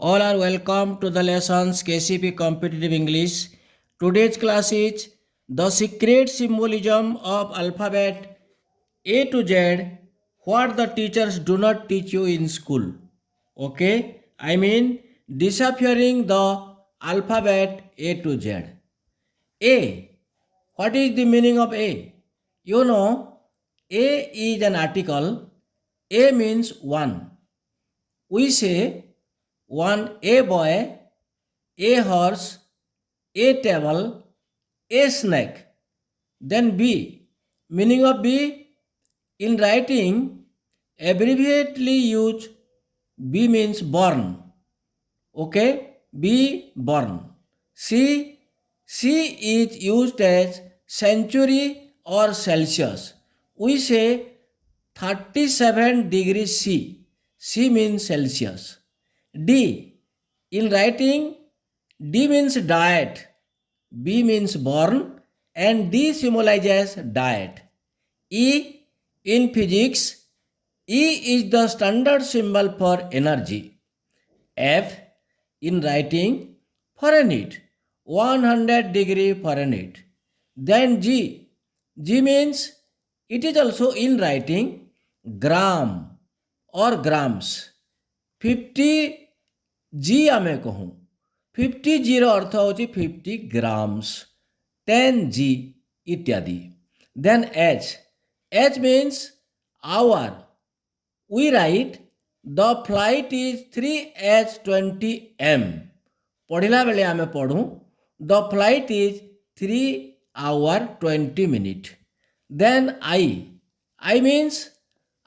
All are welcome to the lessons KCP Competitive English. Today's class is the secret symbolism of alphabet A to Z, what the teachers do not teach you in school. Okay, I mean disappearing the alphabet A to Z. A. What is the meaning of A? You know, A is an article. A means one. We say one a boy, a horse, a table, a snake. Then B. Meaning of B, in writing, abbreviately use B means born. Okay? B born. C. C is used as century or Celsius. We say 37 degrees C. C means Celsius. D. In writing, D means diet, B means born, and D symbolizes diet. E. In physics, E is the standard symbol for energy. F. In writing, Fahrenheit, 100 degree Fahrenheit. Then G. G means it is also in writing gram or grams. 50 G आमे कहूँ 50 zero अर्थ होची 50 grams 10 G इत्यादि. Then H. H means hour. We write the flight is 3h20m. पढ़िला बेले आमे पढ़ू the flight is 3 hour 20 minute. Then I. I means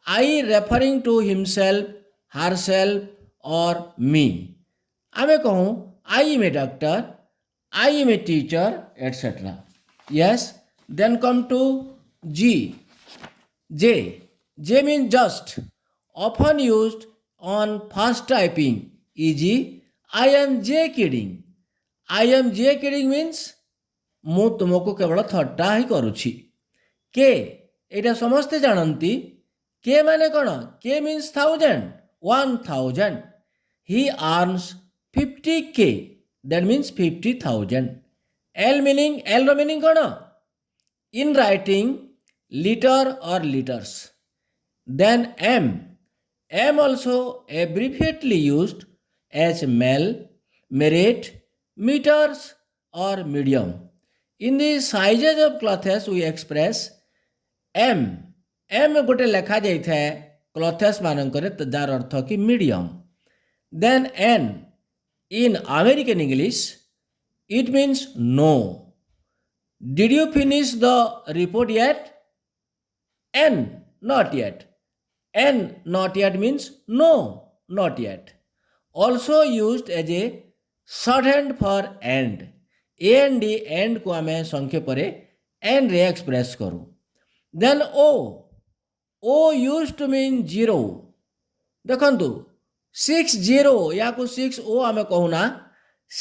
I referring to himself, herself or me. आमे कहूँ I am a doctor, I am a teacher, etc. Yes. Then come to G. J. J means just, often used on fast typing. E.g. I am J kidding. I am J kidding means ମୁଁ ତୁମକୁ କେବଳ ଥଟ୍ଟା ହିଁ କରୁଛି. କେ ଏଇଟା ସମସ୍ତେ ଜାଣନ୍ତି. କେ ମାନେ କ'ଣ? କେ means 1000. He earns 50k. That means 50,000. L ର meaning କ'ଣ? In writing, liter or liters. Then M. M also abbreviately used as mile, merit, meters or medium. In the sizes of clothes we express M. M गोटे लेखा जाइए clothes मानकर jar अर्थ कि medium. Then N. In American English, it means no. Did you finish the report yet? N. Not yet. N. Not yet means no, not yet. Also used as a shorthand for and. And end को आमे संक्षेपरे and रे express करू. Then O. O used to mean zero. देखंतु 60 या को 6O आमे कहूना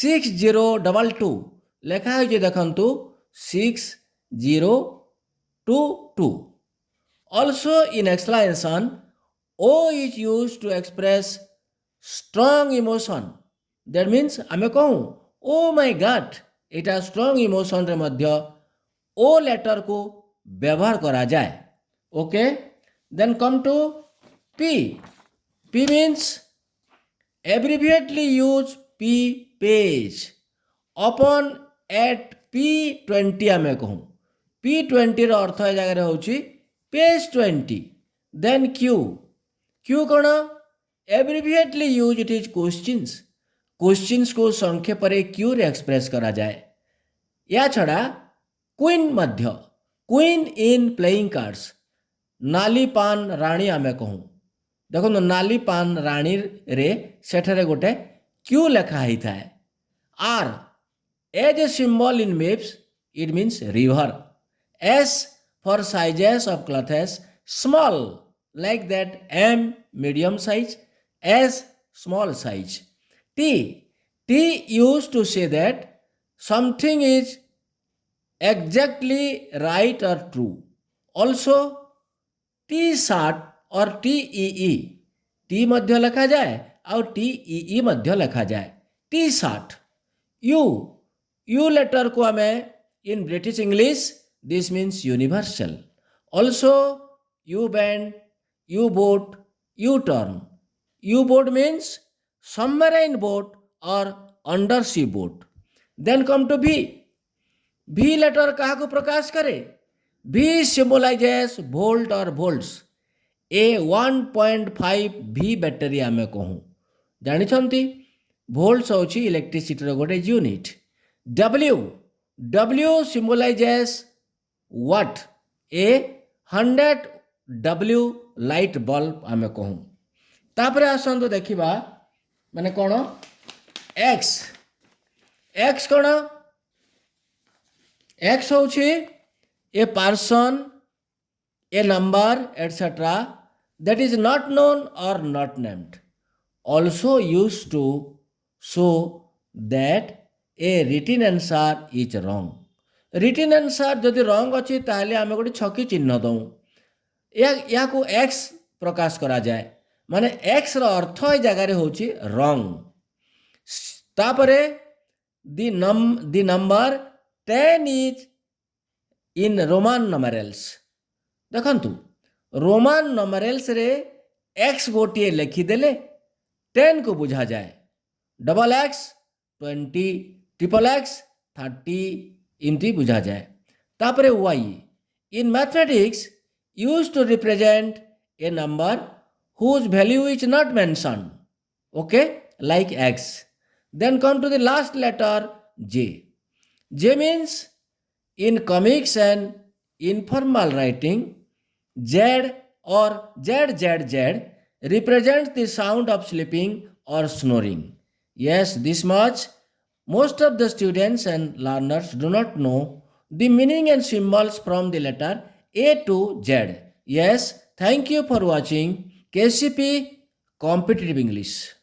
6022 लेखा है जे देखंतु 6022. Also in explanation, O is used to express strong emotion. That means आमे कहूँ oh my god, Etah strong emotion रे मध्य O letter को व्यवहार करा जाए. Okay. Then come to P. P means abbreviately use P page. Upon at P20 आमे कहूँ P20 रो अर्थ है जगह होची page 20. Then Q. Q कौन? Abbreviately use it is questions. Questions को संक्षेप रे Q रे एक्सप्रेस करा जाए. या छड़ा queen Madhya queen in playing cards नाली पान राणी आमे कहूँ. देखो नाली पान राणी रे सेठरे गोटे Q लेखा ही था. R. As a symbol in maps, it means river. S for sizes of clothes, small like that. M medium size, S small size. T. T used to say that something is exactly right or true. Also T-shirt or TEE. T मध्य लिखा जाए आउ T E मध्य लिखा जाए T shirt you letter को आम in British English this means universal also U band U boat U turn U boat means submarine boat और under sea boat then come to भी letter क्या प्रकाश करे भी सिम्बोलाइजेस वोल्ट और वोल्ट्स ए 1.5 भी बैटेरी आम कहूँ जानते वोल्ट्स हूँ इलेक्ट्रिसिटी गोटे यूनिट डब्ल्यू सिम्बोलाइजेस वाट ए 100 डब्ल्यू लाइट बल्ब आम कहूँ तापर आसतु देखा माने कौन एक्स कौन एक्स हूँ a person A number etcetera that is not known or not named also used to show that a written answer is wrong written answer जदि रंग अच्छी ताहले आम गोटे छकी चिन्ह दऊँ या को एक्स प्रकाश करा जाए माने एक्स रो अर्थ ए जगह होची रंग तापरे the number 10 is in Roman नंबरेल्स देखंतु रोमान नंबरेल्स रे एक्स गोटे लिखिदेले 10 को बुझा जाए डबल एक्स 20 ट्रिपल एक्स 30 इमती बुझा जाए तापरे why in mathematics use to represent a number whose value is not mentioned okay like x then come to the last letter j means in comics and informal writing z or z represents the sound of sleeping or snoring yes this much most of the students and learners do not know the meaning and symbols from the letter a to z yes thank you for watching KCP Competitive English